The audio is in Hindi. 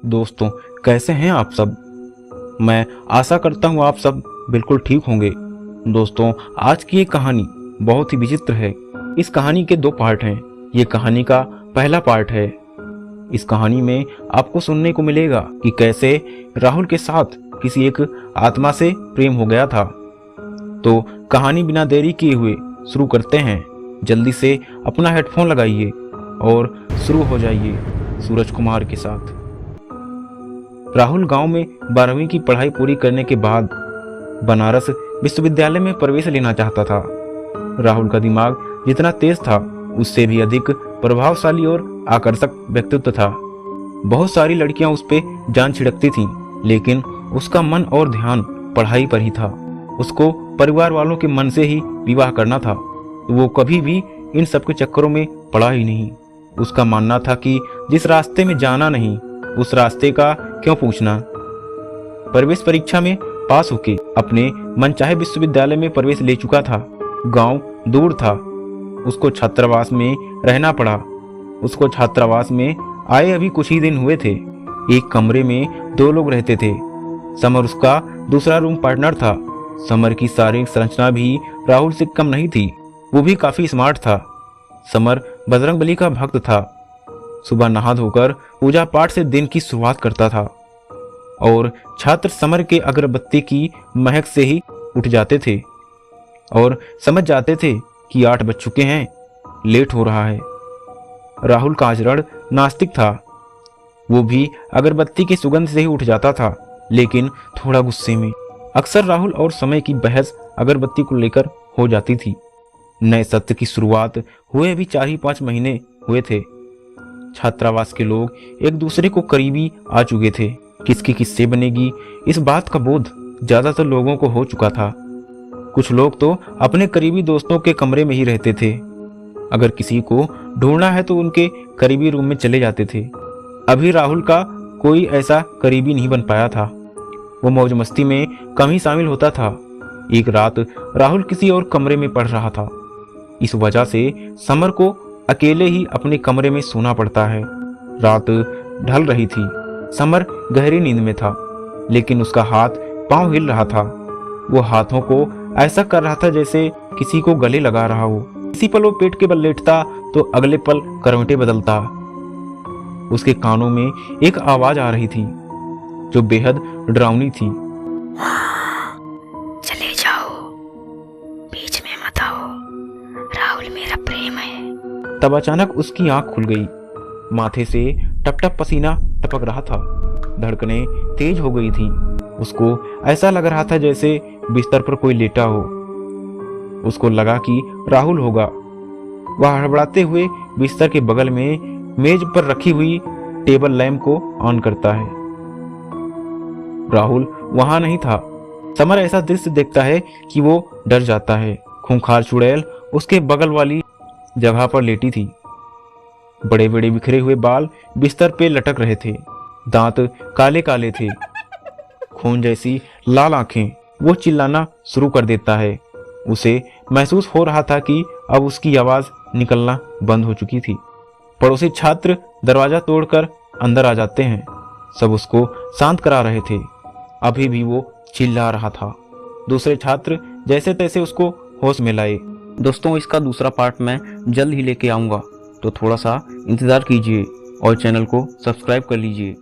दोस्तों, कैसे हैं आप सब। मैं आशा करता हूँ आप सब बिल्कुल ठीक होंगे। दोस्तों, आज की ये कहानी बहुत ही विचित्र है। इस कहानी के 2 पार्ट हैं। ये कहानी का पहला पार्ट है। इस कहानी में आपको सुनने को मिलेगा कि कैसे राहुल के साथ किसी एक आत्मा से प्रेम हो गया था। तो कहानी बिना देरी किए हुए शुरू करते हैं। जल्दी से अपना हेडफोन लगाइए और शुरू हो जाइए सूरज कुमार के साथ। राहुल गांव में 12वीं की पढ़ाई पूरी करने के बाद बनारस विश्वविद्यालय में प्रवेश लेना चाहता था। राहुल का दिमाग जितना तेज था उससे भी अधिक प्रभावशाली और आकर्षक व्यक्तित्व था। बहुत सारी लड़कियां उस पे जान छिड़कती थीं, लेकिन उसका मन और ध्यान पढ़ाई पर ही था। उसको परिवार वालों के मन से ही विवाह करना था। वो कभी भी इन सब के चक्करों में पड़ा ही नहीं। उसका मानना था कि जिस रास्ते में जाना नहीं उस रास्ते का क्यों पूछना। प्रवेश परीक्षा में पास होके अपने मनचाहे विश्वविद्यालय में प्रवेश ले चुका था। गांव दूर था, उसको छात्रावास में रहना पड़ा। उसको छात्रावास में आए अभी कुछ ही दिन हुए थे। एक कमरे में 2 लोग रहते थे। समर उसका दूसरा रूम पार्टनर था। समर की शारीरिक संरचना भी राहुल से कम नहीं थी। वो भी काफी स्मार्ट था। समर बजरंगबली का भक्त था। सुबह नहा धोकर पूजा पाठ से दिन की शुरुआत करता था और छात्र समर के अगरबत्ती की महक से ही उठ जाते थे और समझ जाते थे कि 8 बज चुके हैं, लेट हो रहा है। राहुल का आचरण नास्तिक था। वो भी अगरबत्ती की सुगंध से ही उठ जाता था, लेकिन थोड़ा गुस्से में। अक्सर राहुल और समय की बहस अगरबत्ती को लेकर हो जाती थी। नए सत्र की शुरुआत हुए अभी 4 ही 5 महीने हुए थे। छात्रावास के लोग एक दूसरे को करीबी आ चुके थे। किसकी किससे बनेगी इस बात का बोध ज्यादातर लोगों को हो चुका था। कुछ लोग तो अपने करीबी दोस्तों के कमरे में ही रहते थे। अगर किसी को ढूंढना है तो उनके करीबी रूम में चले जाते थे। अभी राहुल का कोई ऐसा करीबी नहीं बन पाया था। वो मौज मस्ती में कम ही शामिल होता था। एक रात राहुल किसी और कमरे में पढ़ रहा था। इस वजह से समर को अकेले ही अपने कमरे में सोना पड़ता है। रात ढल रही थी। समर गहरी नींद में था, लेकिन उसका हाथ पांव हिल रहा था। वो हाथों को ऐसा कर रहा था जैसे किसी को गले लगा रहा हो। किसी पल वो पेट के बल लेटता तो अगले पल करवटें बदलता। उसके कानों में एक आवाज आ रही थी जो बेहद डरावनी थी। चले जाओ, बीच में मत आओ, राहुल मेरा प्रेम है। तब अचानक उसकी आंख खुल गई। माथे से टप टप पसीना टपक रहा था। धड़कनें तेज हो गई थीं। उसको ऐसा लग रहा था जैसे बिस्तर पर कोई लेटा हो। उसको लगा कि राहुल होगा। वह हड़बड़ाते हुए बिस्तर के बगल में मेज पर रखी हुई टेबल लैंप को ऑन करता है। राहुल वहां नहीं था। समर ऐसा दृश्य देखता है कि वो डर जाता है। खूंखार चुड़ैल उसके बगल वाली जगह पर लेटी थी। बड़े बड़े बिखरे हुए बाल बिस्तर पे लटक रहे थे। दांत काले काले थे। खून जैसी लाल आंखें। वो चिल्लाना शुरू कर देता है। उसे महसूस हो रहा था कि अब उसकी आवाज निकलना बंद हो चुकी थी। पड़ोसी छात्र दरवाजा तोड़कर अंदर आ जाते हैं। सब उसको शांत करा रहे थे। अभी भी वो चिल्ला रहा था। दूसरे छात्र जैसे तैसे उसको होश में लाए। दोस्तों, इसका दूसरा पार्ट मैं जल्द ही लेके आऊंगा, तो थोड़ा सा इंतजार कीजिए और चैनल को सब्सक्राइब कर लीजिए।